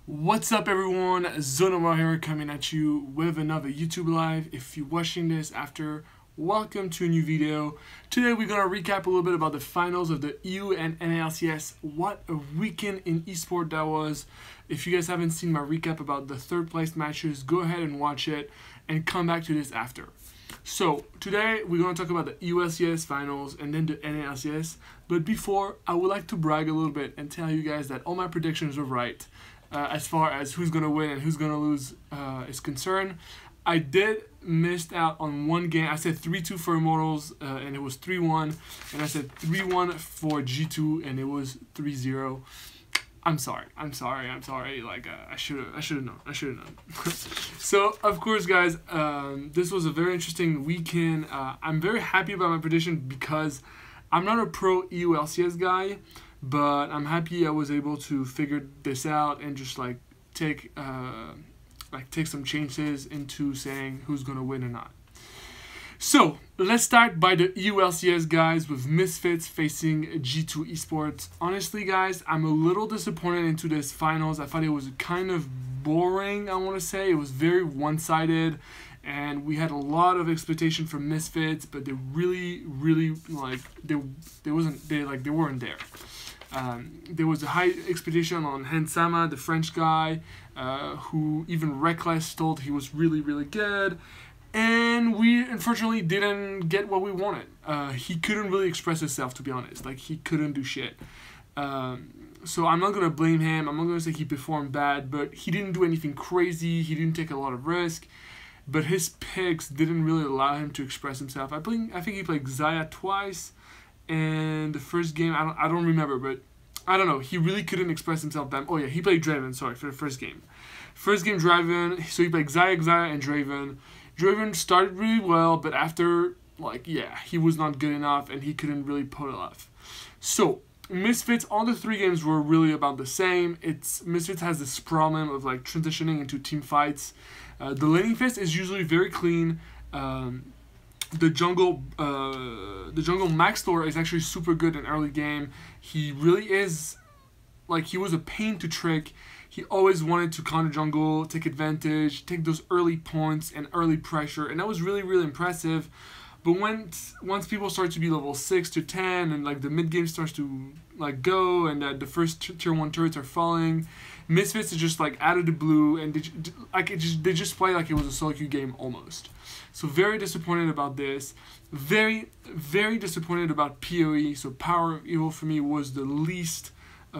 What's up everyone, ZonoBRAH here coming at you with another YouTube live. If you're watching this after, welcome to a new video. Today we're going to recap a little bit about the finals of the EU and LCS. What a weekend in esport that was. If you guys haven't seen my recap about the third place matches, go ahead and watch it and come back to this after. So today we're going to talk about the EU LCS finals and then the NA-LCS. But before, I would like to brag a little bit and tell you guys that all my predictions were right. As far as who's going to win and who's going to lose is concerned. I did miss out on one game. I said 3-2 for Immortals and it was 3-1. And I said 3-1 for G2 and it was 3-0. I'm sorry. Like I should have known. So of course, guys, this was a very interesting weekend. I'm very happy about my prediction because I'm not a pro EU LCS guy. But I'm happy I was able to figure this out and just take some chances into saying who's gonna win or not. So let's start by the EU LCS guys with Misfits facing G2 Esports. Honestly, guys, I'm a little disappointed into this finals. I thought it was kind of boring. I want to say it was very one-sided. And we had a lot of expectation from Misfits, but they really they weren't there. There was a high expectation on Hensama, the French guy, who even Reckless told he was really good. And we unfortunately didn't get what we wanted. He couldn't really express himself, to be honest. Like, he couldn't do shit. So I'm not going to blame him. I'm not going to say he performed bad, but he didn't do anything crazy. He didn't take a lot of risk. But his picks didn't really allow him to express himself. I think he played Xayah twice. And the first game, I don't remember, but I don't know. He really couldn't express himself that. Oh yeah, he played Draven, sorry, for the first game. First game, Draven. So he played Xayah, and Draven. Draven started really well, but after, he was not good enough, and he couldn't really pull it off. So Misfits, all the three games were really about the same. Misfits has this problem of transitioning into team fights. The laning phase is usually very clean. The jungle Max Thor is actually super good in early game. He really is, he was a pain to trick. He always wanted to counter jungle, take advantage, take those early points and early pressure, and that was really impressive. But once people start to be level 6 to 10 and the mid game starts to go and the first tier 1 turrets are falling, Misfits is just out of the blue and they just play like it was a solo queue game almost. So very disappointed about this. Very disappointed about PoE. So Power of Evil for me was the least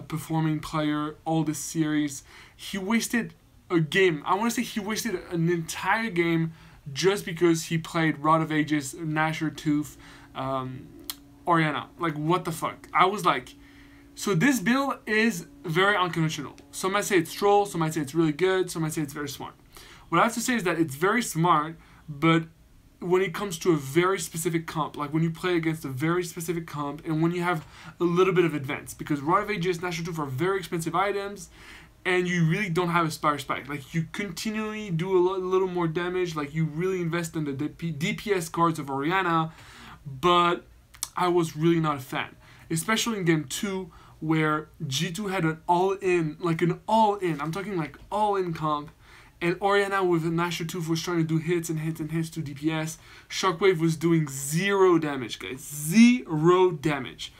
performing player all this series. He wasted a game. I want to say he wasted an entire game just because he played Rod of Ages, Nashor Tooth, Orianna. What the fuck? I was so this build is very unconventional. Some might say it's troll, some might say it's really good, some might say it's very smart. What I have to say is that it's very smart, but when it comes to a very specific comp, when you play against a very specific comp and when you have a little bit of advance, because Rod of Ages, Nashor Tooth are very expensive items, and you really don't have a Spire Spike. You continually do a little more damage, you really invest in the DPS cards of Orianna, but I was really not a fan. Especially in game 2, where G2 had an all-in, I'm talking all-in comp, and Orianna with a Nashor Tooth was trying to do hits and hits to DPS. Shockwave was doing 0 damage, guys. 0 damage.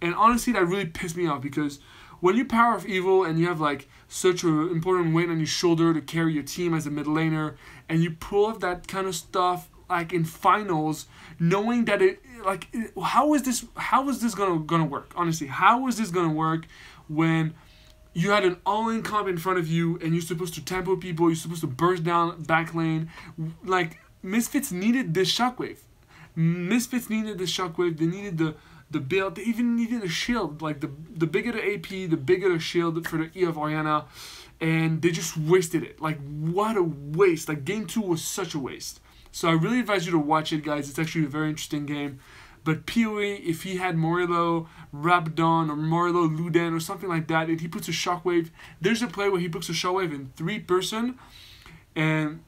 And honestly, that really pissed me off because when you Power of Evil and you have such an important weight on your shoulder to carry your team as a mid laner, and you pull off that kind of stuff in finals, knowing that how is this gonna work? Honestly, how is this gonna work when you had an all-in comp in front of you and you're supposed to tempo people, you're supposed to burst down back lane? Misfits needed this Shockwave. Misfits needed this Shockwave. They needed the build. They even needed a shield. The bigger the AP, the bigger the shield for the E of Orianna, and they just wasted it. What a waste. Game 2 was such a waste. So I really advise you to watch it, guys. It's actually a very interesting game. But PoE, if he had Morello, Rabadon, or Morello Luden, or something like that, and he puts a Shockwave, there's a play where he puts a Shockwave in 3-person, and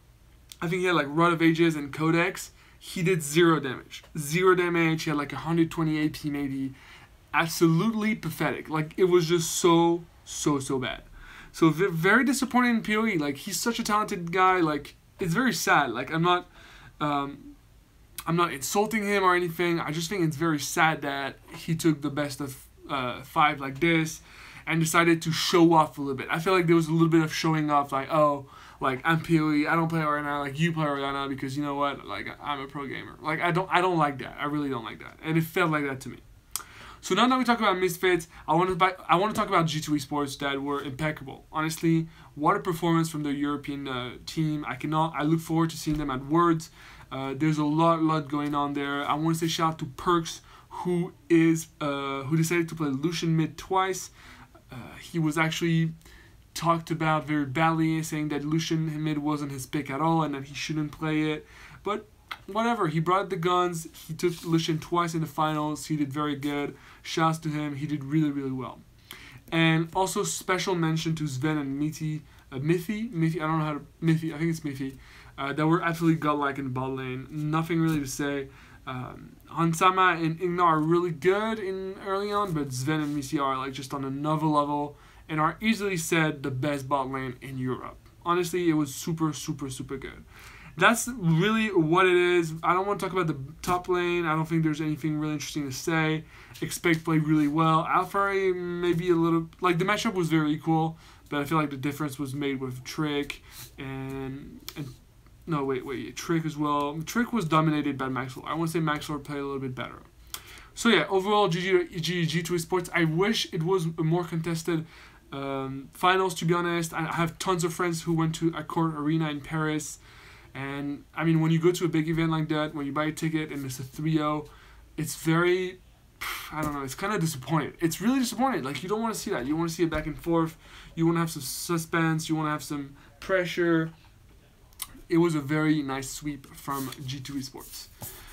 I think he had Rod of Ages and Codex. He did 0 damage. 0 damage. He had 120 AP maybe. Absolutely pathetic. It was just so bad. So very disappointing in PoE. Like, he's such a talented guy. Like, it's very sad. Like, I'm not insulting him or anything. I just think it's very sad that he took the best of 5 like this and decided to show off a little bit. I feel like there was a little bit of showing off, like, oh, like, I'm PoE, I don't play right now, like, you play right now because you know what, like, I'm a pro gamer. Like, I don't like that. I really don't like that. And it felt like that to me. So now that we talk about misfits, I want to talk about G2 Esports that were impeccable. Honestly, what a performance from the European team. I look forward to seeing them at Worlds. There's a lot going on there. I want to say shout out to Perks, who decided to play Lucian mid twice. He was actually talked about very badly, saying that Lucian mid wasn't his pick at all and that he shouldn't play it. But whatever, he brought the guns. He took Lucian twice in the finals. He did very good. Shouts to him. He did really well. And also special mention to Sven and Miffy. I don't know how to... Miffy, I think it's Miffy. That were absolutely godlike in the bot lane. Nothing really to say. Hansama and Ignar are really good early on, but Sven and Missy are like just on another level and are easily said the best bot lane in Europe. Honestly, it was super good. That's really what it is. I don't want to talk about the top lane. I don't think there's anything really interesting to say. Expect played really well. Alphari maybe a little... Like, the matchup was very equal, but I feel like the difference was made with Trick and no, wait, Trick as well. Trick was dominated by Maxwell. I want to say Maxwell played a little bit better. So yeah, overall, G2 Esports. I wish it was a more contested finals, to be honest. I have tons of friends who went to Accord Arena in Paris. And, I mean, when you go to a big event like that, when you buy a ticket and it's a 3-0, it's very... I don't know, it's kind of disappointing. It's really disappointing. Like, you don't want to see that. You want to see it back and forth. You want to have some suspense. You want to have some pressure. It was a very nice sweep from G2 Esports.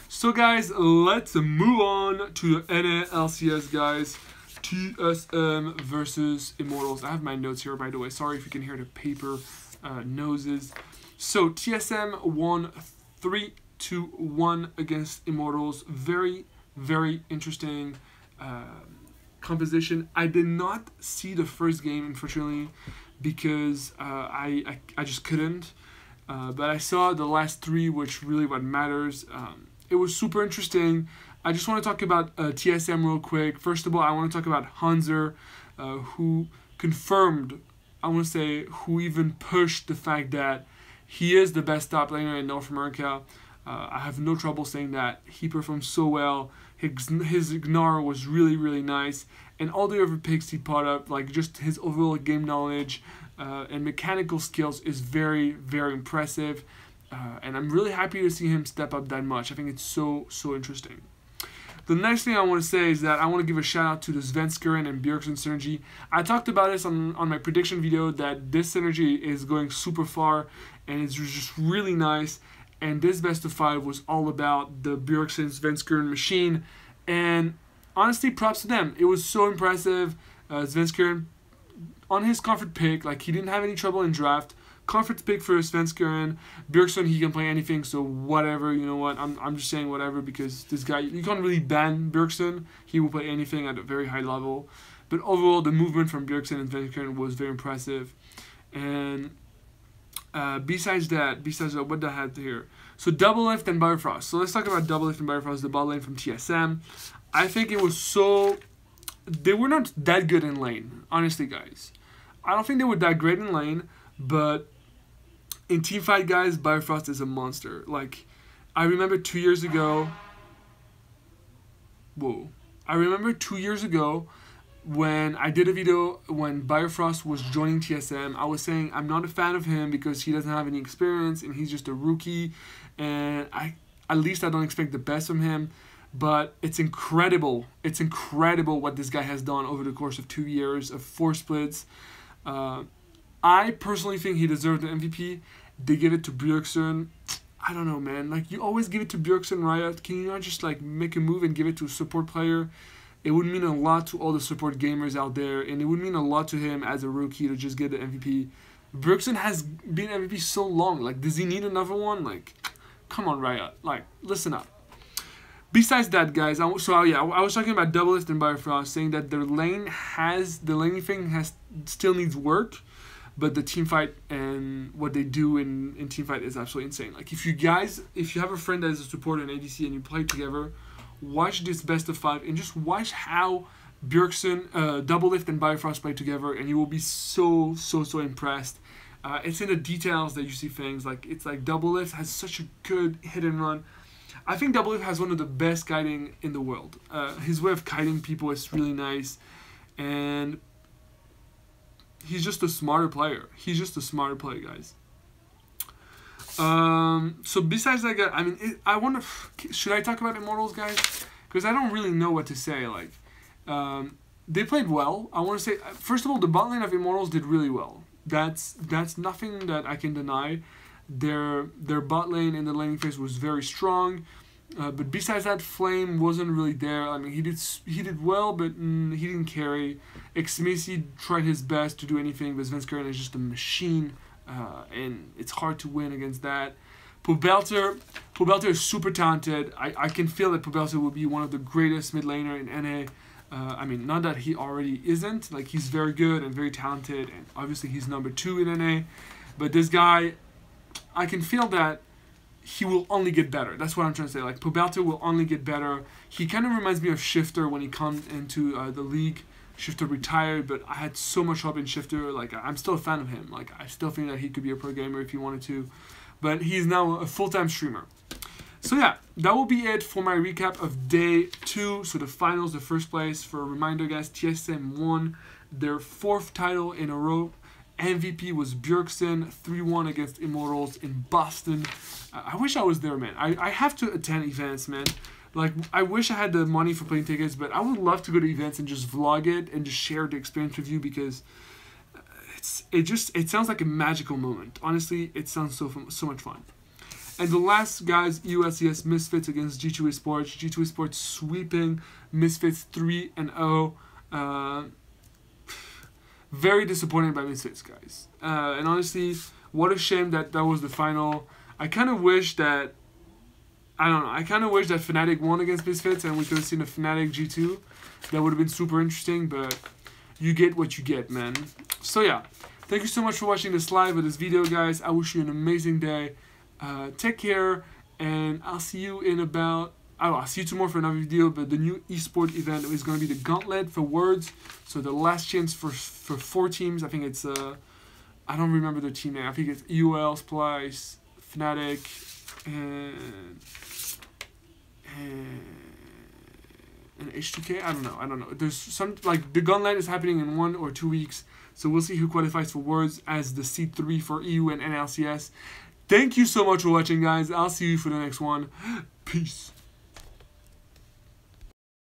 So, guys, let's move on to the NA LCS, guys. TSM versus Immortals. I have my notes here, by the way. Sorry if you can hear the paper noses. So, TSM won 3-1 against Immortals. Very interesting composition. I did not see the first game, unfortunately, because I just couldn't. But I saw the last 3, which really what matters. It was super interesting. I just want to talk about TSM real quick. First of all, I want to talk about Hanser, who confirmed, I want to say, who even pushed the fact that he is the best top laner in North America. I have no trouble saying that. He performed so well. His Gnar was really nice. And all the other picks he put up, like just his overall game knowledge and mechanical skills is very impressive. And I'm really happy to see him step up that much. I think it's so interesting. The next thing I want to say is that I want to give a shout out to the Svenskeren and Bjergsen synergy. I talked about this on my prediction video that this synergy is going super far and it's just really nice. And this best of 5 was all about the Bjergsen Svenskeren machine. And honestly, props to them. It was so impressive. Svenskeren, on his comfort pick, like he didn't have any trouble in draft. Comfort pick for Svenskeren. Bjergsen, he can play anything, so whatever, you know what, I'm just saying whatever because this guy, you can't really ban Bjergsen. He will play anything at a very high level. But overall, the movement from Bjergsen and Svenskeren was very impressive. And besides that, what do I have here? So Doublelift and Bifrost. So let's talk about Doublelift and Bifrost, the bot lane from TSM. I think it was so... They were not that good in lane, honestly, guys. I don't think they were that great in lane, but in teamfight, guys, Bifrost is a monster. Like, I remember 2 years ago... Whoa. I remember 2 years ago when I did a video when Bifrost was joining TSM. I was saying I'm not a fan of him because he doesn't have any experience and he's just a rookie. And at least I don't expect the best from him. But it's incredible. It's incredible what this guy has done over the course of 2 years of 4 splits. I personally think he deserved the MVP. They give it to Bjergsen. I don't know, man. Like, you always give it to Bjergsen, Riot. Can you not just, like, make a move and give it to a support player? It would mean a lot to all the support gamers out there, and it would mean a lot to him as a rookie to just get the MVP. Bjergsen has been MVP so long. Like, does he need another one? Like, come on, Riot. Like, listen up. Besides that, guys, I was talking about Doublelift and Bifrost, saying that their laning thing still needs work. but the team fight and what they do in team fight is absolutely insane. Like if you have a friend that is a supporter in ADC and you play together, watch this best of 5 and just watch how Bjergsen, Doublelift and Bifrost play together, and you will be so impressed. It's in the details that you see things. Like it's like Doublelift has such a good hit and run. I think Doublelift has one of the best kiting in the world. His way of kiting people is really nice, and he's just a smarter player. He's just a smarter player, guys. So besides that, I mean, I wonder, should I talk about Immortals, guys? Because I don't really know what to say. Like, they played well. I want to say, first of all, the bot lane of Immortals did really well. That's nothing that I can deny. Their bot lane in the laning phase was very strong, but besides that, Flame wasn't really there. I mean, he did well, but he didn't carry. Xmisi tried his best to do anything, but Svenskeren is just a machine, and it's hard to win against that. Pobelter is super talented. I can feel that Pobelter will be one of the greatest mid laner in NA. I mean, not that he already isn't. Like, he's very good and very talented, and obviously he's number 2 in NA. But this guy, I can feel that he will only get better. That's what I'm trying to say. Like, Pobelter will only get better. He kind of reminds me of Shifter when he comes into the league. Shifter retired, but I had so much hope in Shifter. Like, I'm still a fan of him. Like, I still think that he could be a pro gamer if he wanted to. But he's now a full-time streamer. So yeah, that will be it for my recap of day 2. So the finals, the first place. For a reminder, guys, TSM won their 4th title in a row. MVP was Bjergsen, 3-1 against Immortals in Boston. I wish I was there, man. I have to attend events, man. Like, I wish I had the money for plane tickets, but I would love to go to events and just vlog it and just share the experience with you, because it sounds like a magical moment. Honestly, it sounds so much fun. And the last, guys, LCS Misfits against G2 Esports. G2 Esports sweeping Misfits 3-0. Very disappointed by Misfits, guys. And honestly, what a shame that was the final. I kind of wish that, I don't know, I kind of wish that Fnatic won against Misfits and we could have seen a Fnatic G2. That would have been super interesting, but you get what you get, man. So yeah, thank you so much for watching this live or this video, guys. I wish you an amazing day. Take care, and I'll see you in about, I'll see you tomorrow for another video. But the new esport event is going to be the Gauntlet for Words. So the last chance for 4 teams. I think it's I don't remember the team name. I think it's UL, Splice, Fnatic, and H2K. I don't know. There's some, like, the Gauntlet is happening in 1 or 2 weeks. So we'll see who qualifies for Words as the seed 3 for EU and NLCS. Thank you so much for watching, guys. I'll see you for the next one. Peace.